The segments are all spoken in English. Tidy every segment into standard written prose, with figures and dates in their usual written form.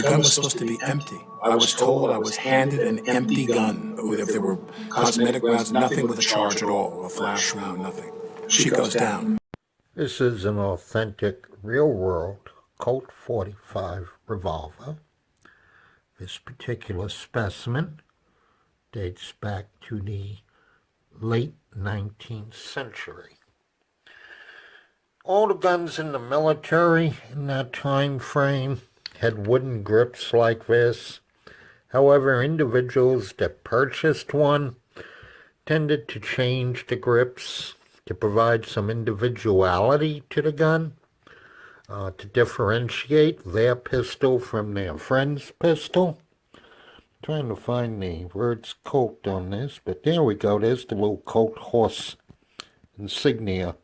The gun was supposed to be empty. I was told I was handed an empty gun. If there were cosmetic rounds, nothing with a charge at all, a flash round, nothing. She goes down. This is an authentic, real-world Colt 45 revolver. This particular specimen dates back to the late 19th century. All the guns in the military in that time frame had wooden grips like this. However, individuals that purchased one tended to change the grips to provide some individuality to the gun, to differentiate their pistol from their friend's pistol. Trying to find the words Colt on this, but there we go. There's the little Colt horse insignia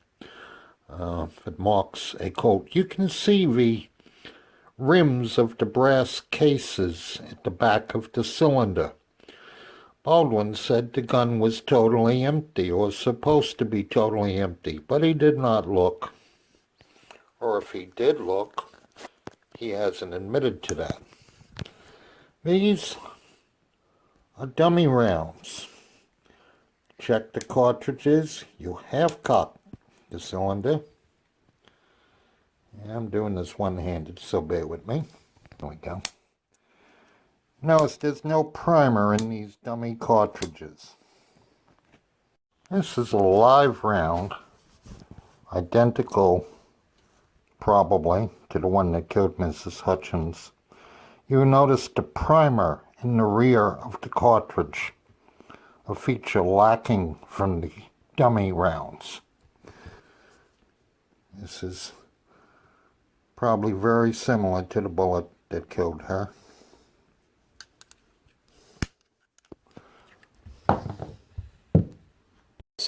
that marks a Colt. You can see the rims of the brass cases at the back of the cylinder. Baldwin said the gun was totally empty, or supposed to be totally empty, but he did not look. Or if he did look, he hasn't admitted to that. These are dummy rounds. Check the cartridges. You have cocked the cylinder. Yeah, I'm doing this one-handed, so bear with me. There we go. Notice there's no primer in these dummy cartridges. This is a live round, identical probably to the one that killed Mrs. Hutchins. You notice the primer in the rear of the cartridge, a feature lacking from the dummy rounds. This is probably very similar to the bullet that killed her.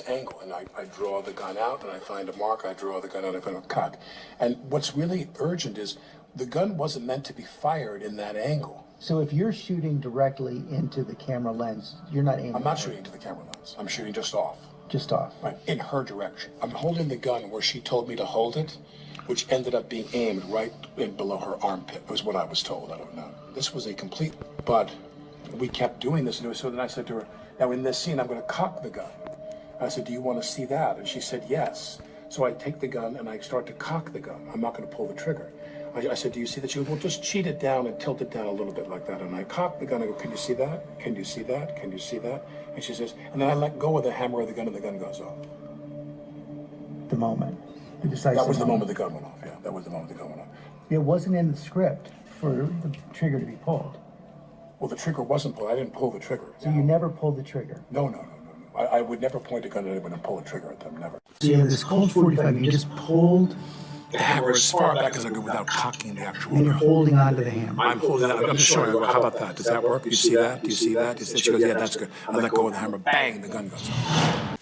Angle, and I draw the gun out, and I find a mark, I draw the gun out, I find a cock. And what's really urgent is the gun wasn't meant to be fired in that angle. So if you're shooting directly into the camera lens, you're not aiming? I'm not shooting into the camera lens. I'm shooting just off. Just off? Right, in her direction. I'm holding the gun where she told me to hold it, which ended up being aimed right in below her armpit, was what I was told. I don't know. This was a complete, but we kept doing this, and so then I said to her, now in this scene, I'm going to cock the gun. I said, do you want to see that? And she said, yes. So I take the gun and I start to cock the gun. I'm not going to pull the trigger. I said, do you see that? She goes, well, just cheat it down and tilt it down a little bit like that. And I cock the gun. I go, can you see that? Can you see that? Can you see that? And she says, and then I let go of the hammer of the gun and the gun goes off. The moment. The decisive That was the moment moment the gun went off, yeah. That was the moment the gun went off. It wasn't in the script for the trigger to be pulled. Well, the trigger wasn't pulled. I didn't pull the trigger. So you never pulled the trigger? No. I would never point a gun at anyone and pull a trigger at them, never. So you have this Colt 45, you just pulled, The hammer as far back as I could without cocking the actual and you're gun. holding onto the hammer. I'm holding that. I'm just showing her. How about that? Does that work? Do you see that? Do you see that? She goes, yeah, that's good. I let go of the hammer. Bang, the gun goes off.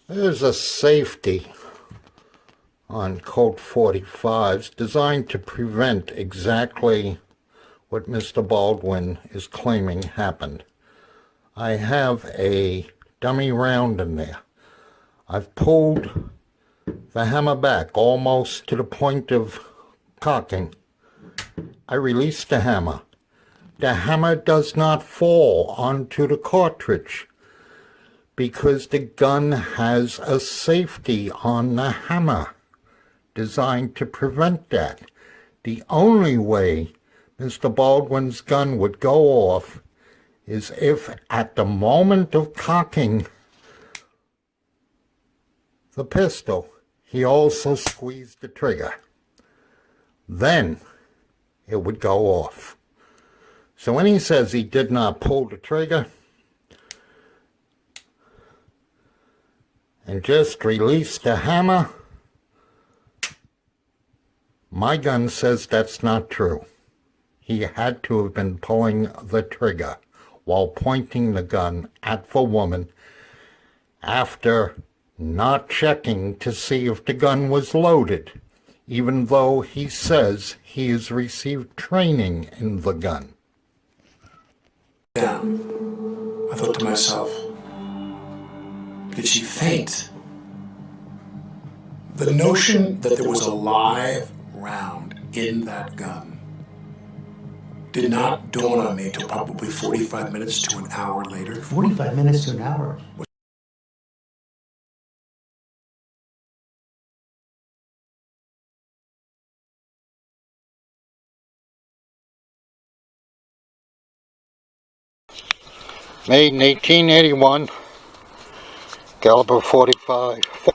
There's a safety on Colt 45s designed to prevent exactly what Mr. Baldwin is claiming happened. I have a dummy round in there. I've pulled the hammer back almost to the point of cocking. I release the hammer. The hammer does not fall onto the cartridge because the gun has a safety on the hammer designed to prevent that. The only way Mr. Baldwin's gun would go off is if at the moment of cocking the pistol, he also squeezed the trigger. Then it would go off. So when he says he did not pull the trigger and just released the hammer, my gun says that's not true. He had to have been pulling the trigger while pointing the gun at the woman after not checking to see if the gun was loaded, even though he says he has received training in the gun. Down. I thought to myself, did she faint? The notion that there was a live round in that gun did not dawn on me until probably 45 minutes to an hour later. 45 minutes to an hour. Made in 1881, caliber 45.